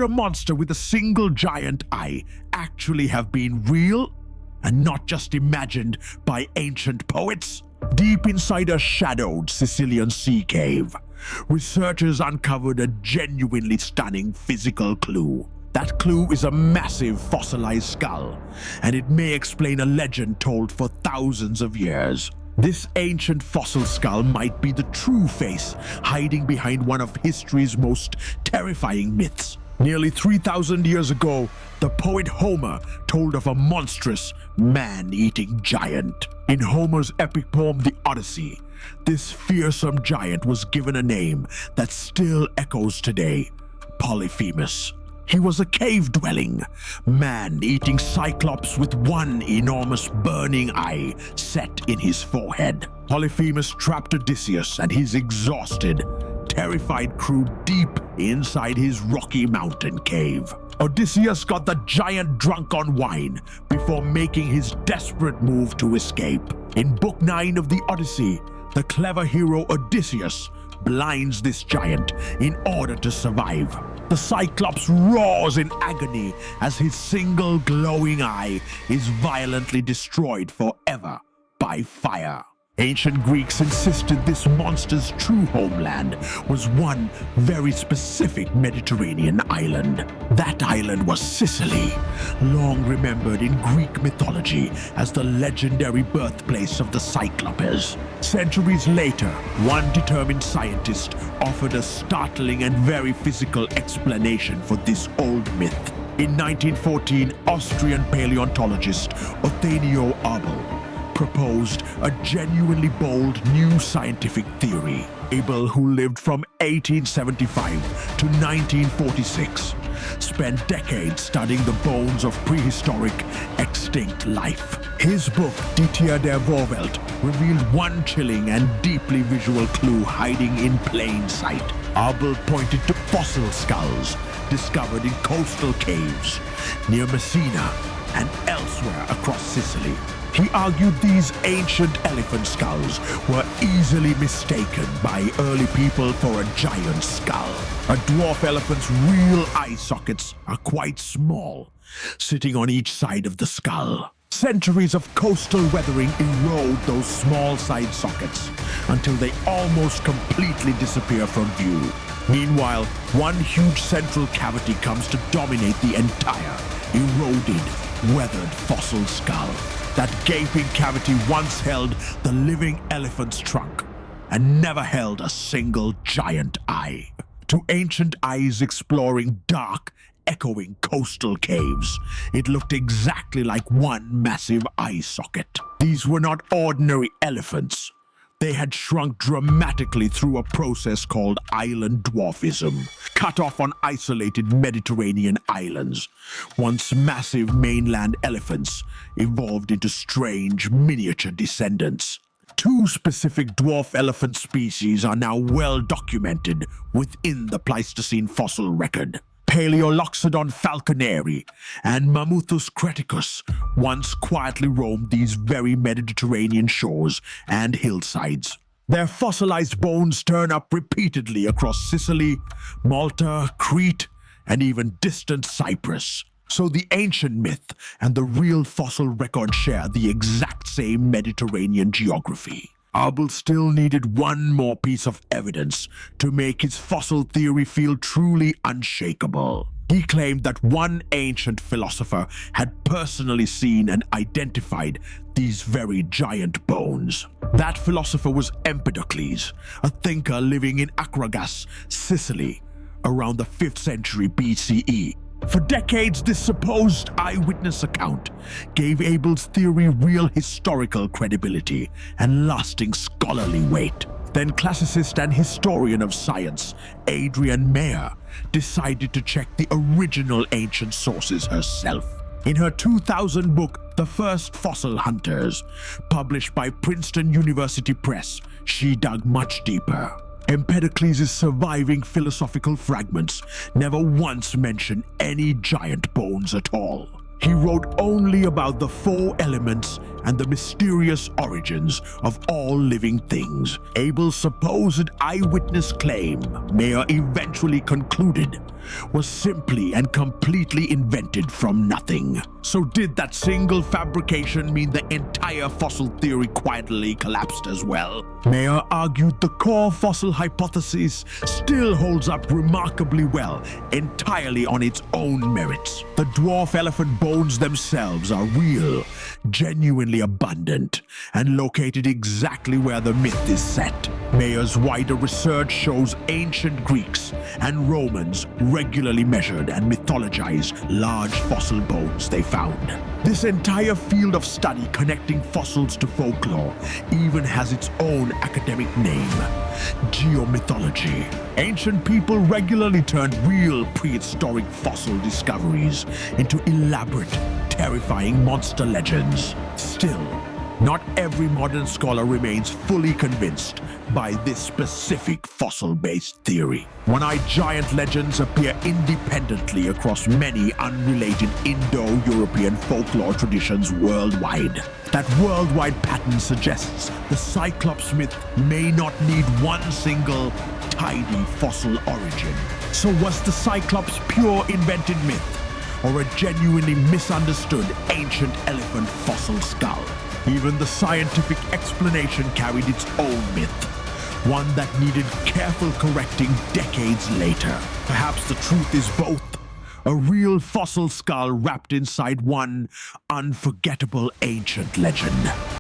Could a monster with a single giant eye actually have been real and not just imagined by ancient poets? Deep inside a shadowed Sicilian sea cave, researchers uncovered a genuinely stunning physical clue. That clue is a massive fossilized skull, and it may explain a legend told for thousands of years. This ancient fossil skull might be the true face hiding behind one of history's most terrifying myths. Nearly 3,000 years ago, the poet Homer told of a monstrous, man-eating giant. In Homer's epic poem, the Odyssey, this fearsome giant was given a name that still echoes today: Polyphemus. He was a cave-dwelling, man-eating Cyclops with one enormous burning eye set in his forehead. Polyphemus trapped Odysseus and his exhausted, terrified crew deep inside his rocky mountain cave. Odysseus got the giant drunk on wine before making his desperate move to escape. In Book 9 of the Odyssey, the clever hero Odysseus blinds this giant in order to survive. The Cyclops roars in agony as his single glowing eye is violently destroyed forever by fire. Ancient Greeks insisted this monster's true homeland was one very specific Mediterranean island. That island was Sicily, long remembered in Greek mythology as the legendary birthplace of the Cyclopes. Centuries later, one determined scientist offered a startling and very physical explanation for this old myth. In 1914, Austrian paleontologist Othenio Abel proposed a genuinely bold new scientific theory. Abel, who lived from 1875 to 1946, spent decades studying the bones of prehistoric, extinct life. His book, Tier der Vorwelt, revealed one chilling and deeply visual clue hiding in plain sight. Abel pointed to fossil skulls discovered in coastal caves near Messina and elsewhere across Sicily. He argued these ancient elephant skulls were easily mistaken by early people for a giant skull. A dwarf elephant's real eye sockets are quite small, sitting on each side of the skull. Centuries of coastal weathering erode those small side sockets until they almost completely disappear from view. Meanwhile, one huge central cavity comes to dominate the entire eroded, weathered fossil skull. That gaping cavity once held the living elephant's trunk and never held a single giant eye. To ancient eyes exploring dark, echoing coastal caves, it looked exactly like one massive eye socket. These were not ordinary elephants. They had shrunk dramatically through a process called island dwarfism, cut off on isolated Mediterranean islands. Once massive mainland elephants evolved into strange miniature descendants. Two specific dwarf elephant species are now well documented within the Pleistocene fossil record. Palaeoloxodon falconeri and Mammuthus creticus once quietly roamed these very Mediterranean shores and hillsides. Their fossilized bones turn up repeatedly across Sicily, Malta, Crete, and even distant Cyprus. So the ancient myth and the real fossil record share the exact same Mediterranean geography. Abel still needed one more piece of evidence to make his fossil theory feel truly unshakable. He claimed that one ancient philosopher had personally seen and identified these very giant bones. That philosopher was Empedocles, a thinker living in Acragas, Sicily, around the 5th century BCE. For decades, this supposed eyewitness account gave Abel's theory real historical credibility and lasting scholarly weight. Then classicist and historian of science, Adrienne Mayor, decided to check the original ancient sources herself. In her 2000 book, The First Fossil Hunters, published by Princeton University Press, she dug much deeper. Empedocles' surviving philosophical fragments never once mention any giant bones at all. He wrote only about the 4 elements and the mysterious origins of all living things. Abel's supposed eyewitness claim, Mayor eventually concluded, was simply and completely invented from nothing. So did that single fabrication mean the entire fossil theory quietly collapsed as well? Mayor argued the core fossil hypothesis still holds up remarkably well, entirely on its own merits. The dwarf elephant bones themselves are real, genuinely abundant, and located exactly where the myth is set. Mayor's wider research shows ancient Greeks and Romans regularly measured and mythologized large fossil bones they found. This entire field of study connecting fossils to folklore even has its own academic name: Geomythology. Ancient people regularly turned real prehistoric fossil discoveries into elaborate, terrifying monster legends. Still, not every modern scholar remains fully convinced by this specific fossil-based theory. One-eyed giant legends appear independently across many unrelated Indo-European folklore traditions worldwide. That worldwide pattern suggests the Cyclops myth may not need one single, tidy fossil origin. So was the Cyclops pure invented myth, or a genuinely misunderstood ancient elephant fossil skull? Even the scientific explanation carried its own myth, one that needed careful correcting decades later. Perhaps the truth is both: a real fossil skull wrapped inside one unforgettable ancient legend.